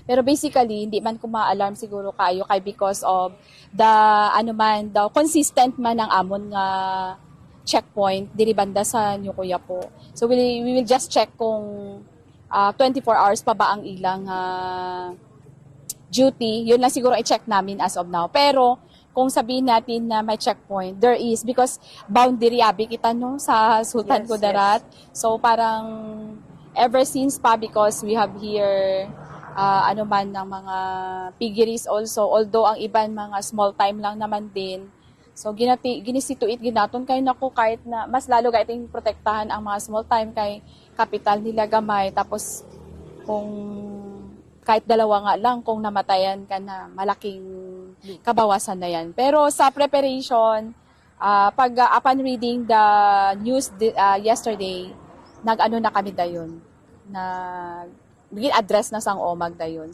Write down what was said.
Pero basically, hindi man ko ma-alarm siguro kayo kay because of the the consistent man ang amon nga checkpoint diri banda sa New Kuyapo. So we will just check kung 24 hours pa ba ang ilang duty. Yun lang siguro i-check namin as of now. Pero kung sabihin natin na may checkpoint, there is because boundary abi kita no sa Sultan Yes, Kudarat. So parang ever since pa because we have here ng mga piggeries also, although ang iban mga small time lang naman din. So ginisituit ginaton kay nako kahit na mas lalo kaiting protektahan ang mga small time kay kapital nila gamay tapos kung kahit dalawa nga lang kung namatayan ka na malaking kabawasan na yan. Pero sa preparation, upon reading the news yesterday, nag-ano na kami dayon, nag address na sang OMAG dayon.